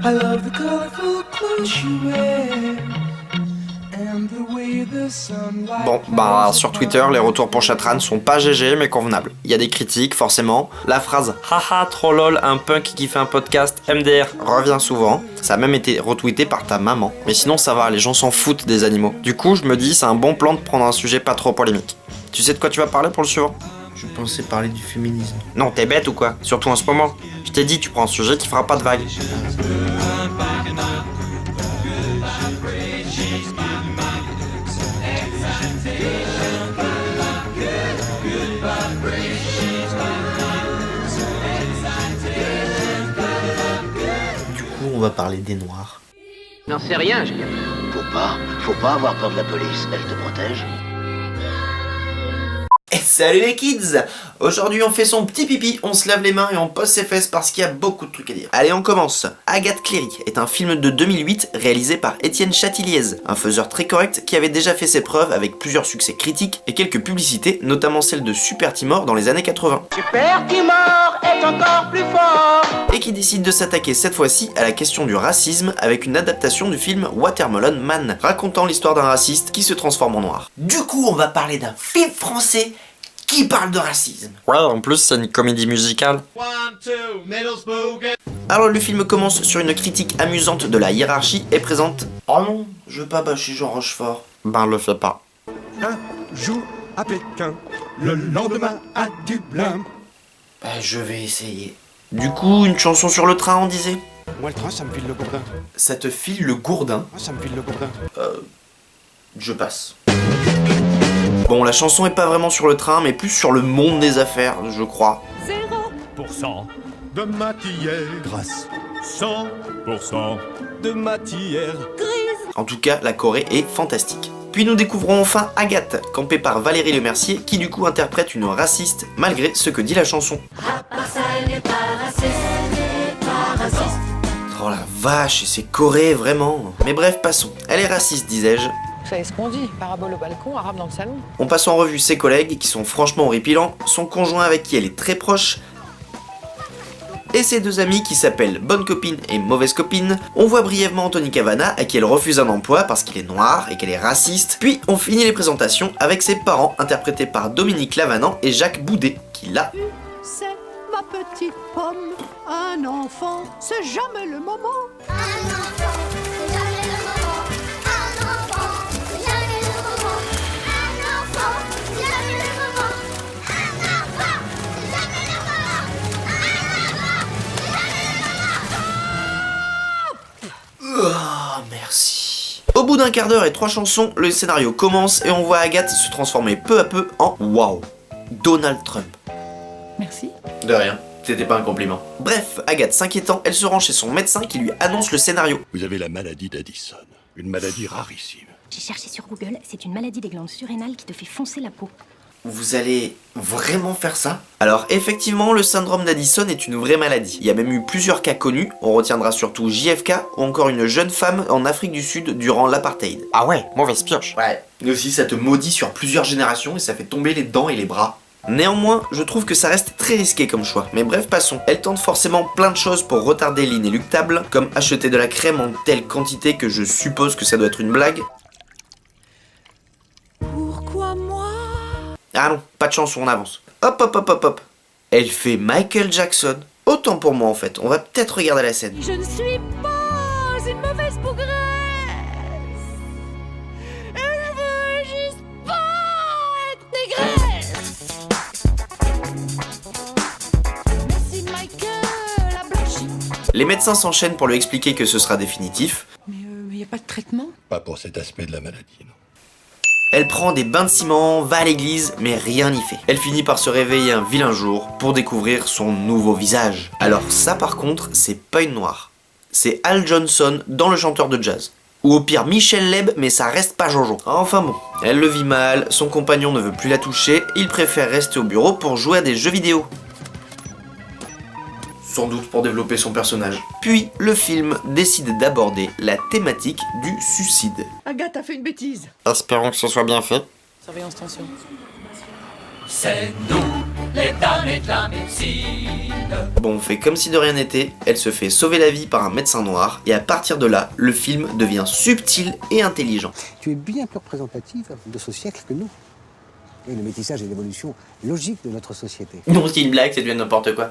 I love the colorful clothes you wear. Bon, bah sur Twitter, les retours pour Shatran sont pas GG mais convenables. Il y a des critiques, forcément. La phrase « Haha, trop lol, un punk qui fait un podcast, MDR » revient souvent. Ça a même été retweeté par ta maman. Mais sinon ça va, les gens s'en foutent des animaux. Du coup, je me dis, c'est un bon plan de prendre un sujet pas trop polémique. Tu sais de quoi tu vas parler pour le suivant? Je pensais parler du féminisme. Non, t'es bête ou quoi? Surtout en ce moment. Je t'ai dit, tu prends un sujet qui fera pas de vagues. On va parler des noirs. N'en sais rien, j'ai bien. Faut pas avoir peur de la police, elle te protège. Et salut les kids! Aujourd'hui on fait son petit pipi, on se lave les mains et on pose ses fesses parce qu'il y a beaucoup de trucs à dire. Allez on commence. Agathe Cléry est un film de 2008 réalisé par Étienne Chatiliez, un faiseur très correct qui avait déjà fait ses preuves avec plusieurs succès critiques et quelques publicités, notamment celle de Super Timor dans les années 80. Super Timor est encore plus fort! Et qui décide de s'attaquer cette fois-ci à la question du racisme avec une adaptation du film Watermelon Man, racontant l'histoire d'un raciste qui se transforme en noir. Du coup, on va parler d'un film français qui parle de racisme. Ouais, en plus c'est une comédie musicale. Alors le film commence sur une critique amusante de la hiérarchie et présente... Oh non, je veux pas bâcher Jean Rochefort. Ben le fais pas. Un jour à Pékin, le lendemain à Dublin. Bah je vais essayer. Du coup, une chanson sur le train, on disait? Moi le train, ça me file le gourdin. Ça te file le gourdin? Ça me file le gourdin. Je passe. Bon, la chanson est pas vraiment sur le train, mais plus sur le monde des affaires, je crois. 0% de matière grasse. 100% de matière grise. En tout cas, la choré est fantastique. Puis nous découvrons enfin Agathe, campée par Valérie Lemercier, qui du coup interprète une raciste, malgré ce que dit la chanson. Oh la vache, et c'est choré, vraiment. Mais bref, passons. Elle est raciste, disais-je. Vous savez ce qu'on dit, parabole au balcon, arabe dans le salon. On passe en revue ses collègues, qui sont franchement horripilants, son conjoint avec qui elle est très proche, et ses deux amies qui s'appellent Bonne Copine et Mauvaise Copine. On voit brièvement Anthony Cavana, à qui elle refuse un emploi parce qu'il est noir et qu'elle est raciste. Puis on finit les présentations avec ses parents, interprétés par Dominique Lavanant et Jacques Boudet, qui là... C'est ma petite pomme, un enfant, c'est jamais le moment. Un enfant, c'est jamais le moment. Un enfant, c'est jamais le moment. Un enfant, c'est jamais le moment. Un enfant, c'est jamais le moment. Oh, merci. Au bout d'un quart d'heure et 3 chansons, le scénario commence et on voit Agathe se transformer peu à peu en wow, Donald Trump. Merci. De rien, c'était pas un compliment. Bref, Agathe s'inquiétant, elle se rend chez son médecin qui lui annonce le scénario. Vous avez la maladie d'Addison, une maladie rarissime. J'ai cherché sur Google, c'est une maladie des glandes surrénales qui te fait foncer la peau. Vous allez vraiment faire ça? Alors effectivement, le syndrome d'Addison est une vraie maladie. Il y a même eu plusieurs cas connus, on retiendra surtout JFK ou encore une jeune femme en Afrique du Sud durant l'apartheid. Ah ouais, mauvaise pioche. Ouais, mais aussi ça te maudit sur plusieurs générations et ça fait tomber les dents et les bras. Néanmoins, je trouve que ça reste très risqué comme choix. Mais bref, passons. Elle tente forcément plein de choses pour retarder l'inéluctable, comme acheter de la crème en telle quantité que je suppose que ça doit être une blague. Pourquoi moi? Ah non, pas de chanson, on avance. Hop hop hop hop hop. Elle fait Michael Jackson. Autant pour moi en fait, on va peut-être regarder la scène. Je ne suis pas une mauvaise paugresse. Et je veux juste pas être négresse. Merci Michael, la blanchie. Les médecins s'enchaînent pour lui expliquer que ce sera définitif. Mais y a pas de traitement? Pas pour cet aspect de la maladie, non. Elle prend des bains de ciment, va à l'église, mais rien n'y fait. Elle finit par se réveiller un vilain jour pour découvrir son nouveau visage. Alors ça par contre, c'est pas une noire. C'est Al Johnson dans Le Chanteur de Jazz. Ou au pire Michel Leb, mais ça reste pas Jojo. Enfin bon, elle le vit mal, son compagnon ne veut plus la toucher, il préfère rester au bureau pour jouer à des jeux vidéo. Sans doute pour développer son personnage. Puis, le film décide d'aborder la thématique du suicide. Agathe a fait une bêtise. Espérons que ce soit bien fait. Surveillance tension. C'est nous, Bon, on fait comme si de rien n'était, elle se fait sauver la vie par un médecin noir, et à partir de là, le film devient subtil et intelligent. Tu es bien plus représentative de ce siècle que nous. Et le métissage est l'évolution logique de notre société. Non, c'est une blague, c'est devenu n'importe quoi.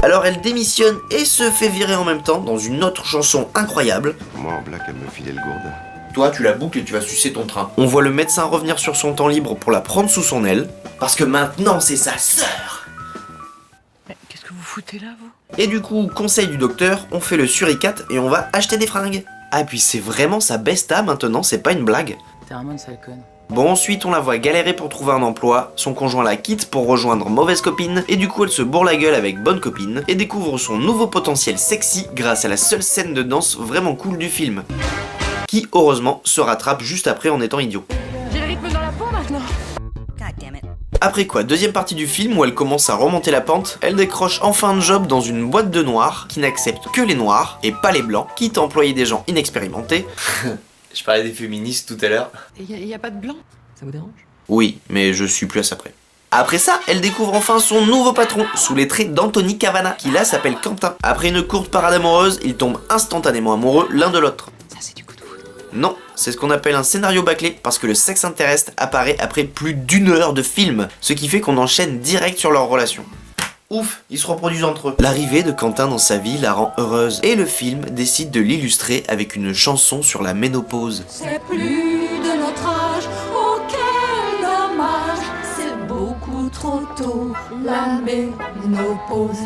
Alors elle démissionne et se fait virer en même temps dans une autre chanson incroyable. Moi en black, elle me filait le gourdin. Toi, tu la boucles et tu vas sucer ton train. On voit le médecin revenir sur son temps libre pour la prendre sous son aile, parce que maintenant c'est sa sœur. Mais qu'est-ce que vous foutez là, vous? Et du coup, conseil du docteur, on fait le suricate et on va acheter des fringues. Ah, et puis c'est vraiment sa besta maintenant, c'est pas une blague. T'es vraiment une sale conne. Bon, ensuite on la voit galérer pour trouver un emploi, son conjoint la quitte pour rejoindre Mauvaise Copine, et du coup elle se bourre la gueule avec Bonne Copine, et découvre son nouveau potentiel sexy grâce à la seule scène de danse vraiment cool du film. Qui, heureusement, se rattrape juste après en étant idiot. J'ai le rythme dans la peau maintenant. Après quoi, deuxième partie du film où elle commence à remonter la pente, elle décroche enfin un job dans une boîte de noirs qui n'accepte que les noirs et pas les blancs, quitte à employer des gens inexpérimentés. Je parlais des féministes tout à l'heure. Et y a pas de blanc? Ça vous dérange? Oui, mais je suis plus à ça près. Après ça, elle découvre enfin son nouveau patron, sous les traits d'Anthony Cavana, qui là s'appelle Quentin. Après une courte parade amoureuse, ils tombent instantanément amoureux l'un de l'autre. Ça c'est du coup de foudre. Non, c'est ce qu'on appelle un scénario bâclé, parce que le sexe intéressent apparaît après plus d'1 heure de film, ce qui fait qu'on enchaîne direct sur leur relation. Ouf, ils se reproduisent entre eux. L'arrivée de Quentin dans sa vie la rend heureuse, et le film décide de l'illustrer avec une chanson sur la ménopause. C'est plus de notre âge, oh quel dommage, c'est beaucoup trop tôt, la ménopause.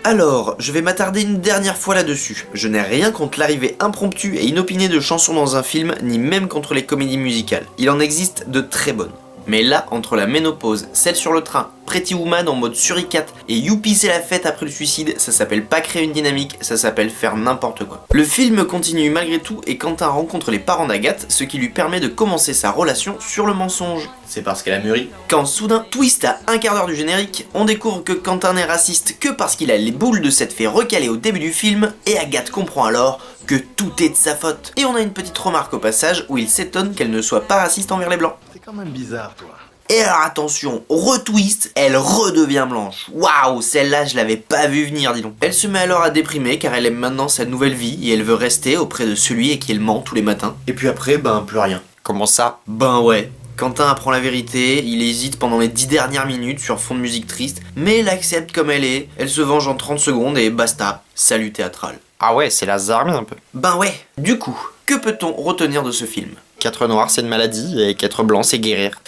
Alors, je vais m'attarder une dernière fois là-dessus. Je n'ai rien contre l'arrivée impromptue et inopinée de chansons dans un film, ni même contre les comédies musicales. Il en existe de très bonnes. Mais là, entre la ménopause, celle sur le train, Pretty Woman en mode suricate et Youpi c'est la fête après le suicide, ça s'appelle pas créer une dynamique, ça s'appelle faire n'importe quoi. Le film continue malgré tout et Quentin rencontre les parents d'Agathe, ce qui lui permet de commencer sa relation sur le mensonge. C'est parce qu'elle a mûri. Quand soudain, twist à un quart d'heure du générique, on découvre que Quentin n'est raciste que parce qu'il a les boules de cette fée recalée au début du film, et Agathe comprend alors que tout est de sa faute. Et on a une petite remarque au passage où il s'étonne qu'elle ne soit pas raciste envers les blancs. C'est quand même bizarre, toi. Et alors attention, retwist, elle redevient blanche. Waouh, celle-là je l'avais pas vue venir, dis donc. Elle se met alors à déprimer car elle aime maintenant sa nouvelle vie et elle veut rester auprès de celui à qui elle ment tous les matins. Et puis après, plus rien. Comment ça? Ben ouais. Quentin apprend la vérité, il hésite pendant les 10 dernières minutes sur fond de musique triste, mais elle accepte comme elle est, elle se venge en 30 secondes et basta, salut théâtral. Ah ouais, c'est la zarmie un peu. Ben ouais, du coup, que peut-on retenir de ce film? Qu'être noir c'est une maladie et qu'être blanc c'est guérir.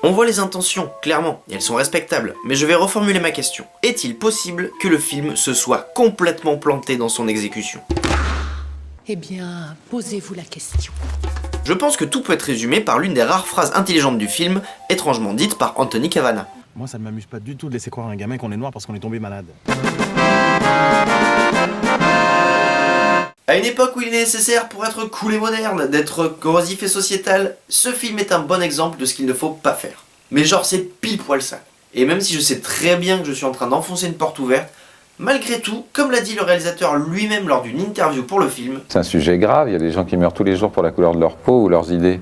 On voit les intentions, clairement, et elles sont respectables, mais je vais reformuler ma question. Est-il possible que le film se soit complètement planté dans son exécution? Eh bien, posez-vous la question. Je pense que tout peut être résumé par l'une des rares phrases intelligentes du film, étrangement dite par Anthony Cavana. Moi, ça ne m'amuse pas du tout de laisser croire à un gamin qu'on est noir parce qu'on est tombé malade. À une époque où il est nécessaire pour être cool et moderne, d'être corrosif et sociétal, ce film est un bon exemple de ce qu'il ne faut pas faire. Mais genre c'est pile poil ça. Et même si je sais très bien que je suis en train d'enfoncer une porte ouverte, malgré tout, comme l'a dit le réalisateur lui-même lors d'une interview pour le film, c'est un sujet grave, il y a des gens qui meurent tous les jours pour la couleur de leur peau ou leurs idées.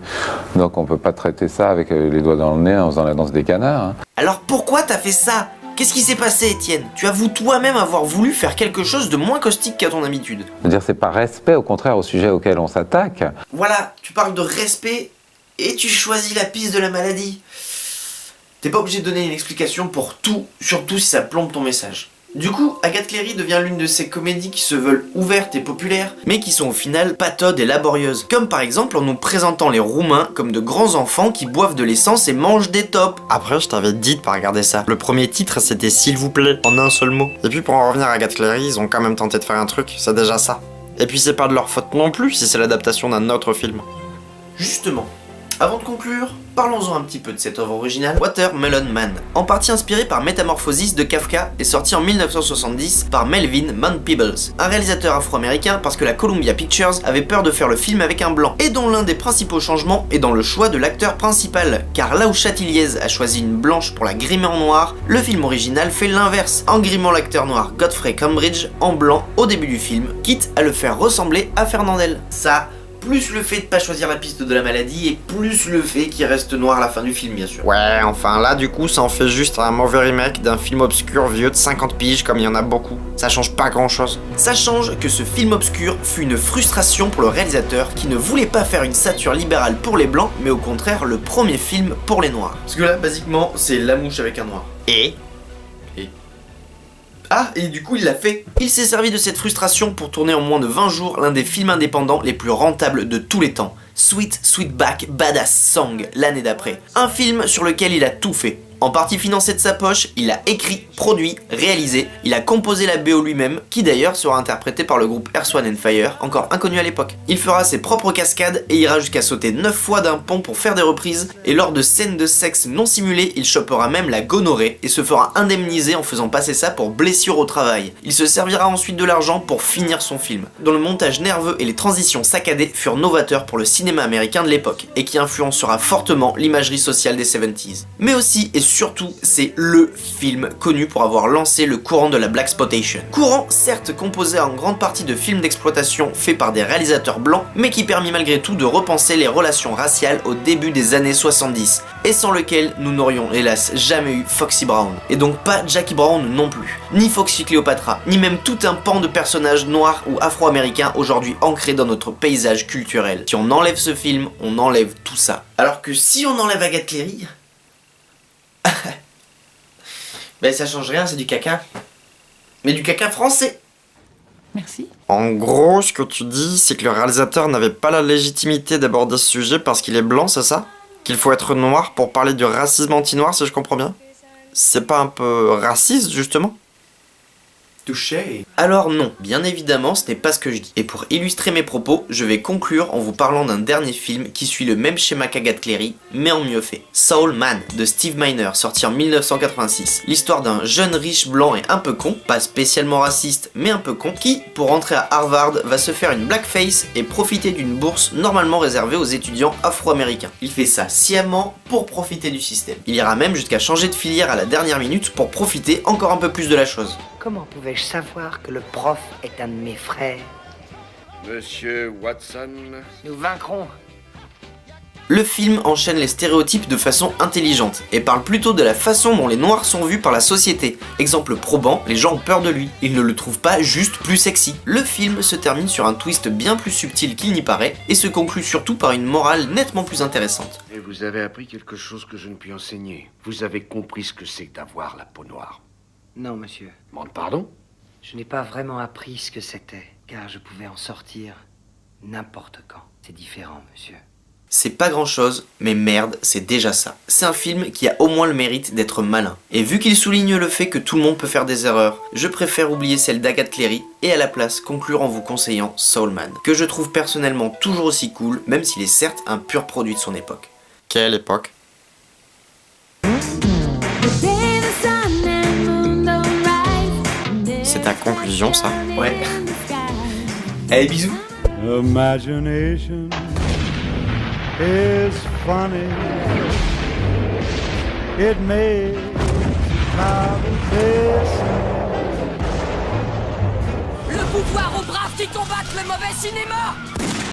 Donc on peut pas traiter ça avec les doigts dans le nez en faisant la danse des canards. Hein. Alors pourquoi t'as fait ça? Qu'est-ce qui s'est passé, Étienne? Tu avoues toi-même avoir voulu faire quelque chose de moins caustique qu'à ton habitude. Je veux dire, c'est par respect au contraire au sujet auquel on s'attaque. Voilà, tu parles de respect et tu choisis la piste de la maladie. T'es pas obligé de donner une explication pour tout, surtout si ça plombe ton message. Du coup, Agathe Cléry devient l'une de ces comédies qui se veulent ouvertes et populaires, mais qui sont au final pataudes et laborieuses. Comme par exemple en nous présentant les Roumains comme de grands enfants qui boivent de l'essence et mangent des tops. Après, je t'avais dit de pas regarder ça. Le premier titre, c'était S'il vous plaît, en un seul mot. Et puis pour en revenir à Agathe Cléry, ils ont quand même tenté de faire un truc, c'est déjà ça. Et puis c'est pas de leur faute non plus si c'est l'adaptation d'un autre film. Justement. Avant de conclure, parlons-en un petit peu de cette œuvre originale, Watermelon Man. En partie inspiré par Metamorphosis de Kafka et sorti en 1970 par Melvin Mann Peebles, un réalisateur afro-américain parce que la Columbia Pictures avait peur de faire le film avec un blanc, et dont l'un des principaux changements est dans le choix de l'acteur principal, car là où Châtilliez a choisi une blanche pour la grimer en noir, le film original fait l'inverse, en grimant l'acteur noir Godfrey Cambridge en blanc au début du film, quitte à le faire ressembler à Fernandel. Ça, plus le fait de pas choisir la piste de la maladie et plus le fait qu'il reste noir à la fin du film, bien sûr. Ouais, enfin là du coup ça en fait juste un mauvais remake d'un film obscur vieux de 50 piges comme il y en a beaucoup. Ça change pas grand chose. Ça change que ce film obscur fut une frustration pour le réalisateur qui ne voulait pas faire une satire libérale pour les blancs, mais au contraire le premier film pour les noirs. Parce que là, basiquement, c'est La Mouche avec un noir. Ah, et du coup il l'a fait. Il s'est servi de cette frustration pour tourner en moins de 20 jours l'un des films indépendants les plus rentables de tous les temps, Sweet Sweetback Badass Song, l'année d'après. Un film sur lequel il a tout fait. En partie financé de sa poche, il a écrit, produit, réalisé, il a composé la BO lui-même, qui d'ailleurs sera interprétée par le groupe Earth, Wind & Fire, encore inconnu à l'époque. Il fera ses propres cascades et ira jusqu'à sauter 9 fois d'un pont pour faire des reprises, et lors de scènes de sexe non simulées, il chopera même la gonorrhée et se fera indemniser en faisant passer ça pour blessure au travail. Il se servira ensuite de l'argent pour finir son film, dont le montage nerveux et les transitions saccadées furent novateurs pour le cinéma américain de l'époque, et qui influencera fortement l'imagerie sociale des 70s. Mais aussi et surtout, c'est LE film connu pour avoir lancé le courant de la Blaxploitation. Courant certes composé en grande partie de films d'exploitation faits par des réalisateurs blancs, mais qui permit malgré tout de repenser les relations raciales au début des années 70, et sans lequel nous n'aurions hélas jamais eu Foxy Brown, et donc pas Jackie Brown non plus, ni Foxy Cléopatra, ni même tout un pan de personnages noirs ou afro-américains aujourd'hui ancrés dans notre paysage culturel. Si on enlève ce film, on enlève tout ça. Alors que si on enlève Agathe Cléry, ben ça change rien, c'est du caca. Mais du caca français. Merci. En gros, ce que tu dis, c'est que le réalisateur n'avait pas la légitimité d'aborder ce sujet parce qu'il est blanc, c'est ça? Qu'il faut être noir pour parler du racisme anti-noir, si je comprends bien? C'est pas un peu raciste, justement? Touché. Alors non, bien évidemment ce n'est pas ce que je dis. Et pour illustrer mes propos, je vais conclure en vous parlant d'un dernier film qui suit le même schéma qu'Agathe Cléry, mais en mieux fait. Soul Man de Steve Miner, sorti en 1986. L'histoire d'un jeune riche blanc et un peu con, pas spécialement raciste mais un peu con, qui, pour entrer à Harvard, va se faire une blackface et profiter d'une bourse normalement réservée aux étudiants afro-américains. Il fait ça sciemment pour profiter du système. Il ira même jusqu'à changer de filière à la dernière minute pour profiter encore un peu plus de la chose. Comment pouvais-je savoir que le prof est un de mes frères? Monsieur Watson. Nous vaincrons. Le film enchaîne les stéréotypes de façon intelligente et parle plutôt de la façon dont les noirs sont vus par la société. Exemple probant, les gens ont peur de lui. Ils ne le trouvent pas juste plus sexy. Le film se termine sur un twist bien plus subtil qu'il n'y paraît et se conclut surtout par une morale nettement plus intéressante. Et vous avez appris quelque chose que je ne puis enseigner. Vous avez compris ce que c'est que d'avoir la peau noire. Non, monsieur. Demande pardon? Je n'ai pas vraiment appris ce que c'était, car je pouvais en sortir n'importe quand. C'est différent, monsieur. C'est pas grand chose, mais merde, c'est déjà ça. C'est un film qui a au moins le mérite d'être malin. Et vu qu'il souligne le fait que tout le monde peut faire des erreurs, je préfère oublier celle d'Agathe Cléry et à la place conclure en vous conseillant Soul Man, que je trouve personnellement toujours aussi cool, même s'il est certes un pur produit de son époque. Quelle époque? C'est ta conclusion, ça? Ouais. Allez, bisous. Imagination is funny. It makes Le pouvoir aux braves qui combattent le mauvais cinéma.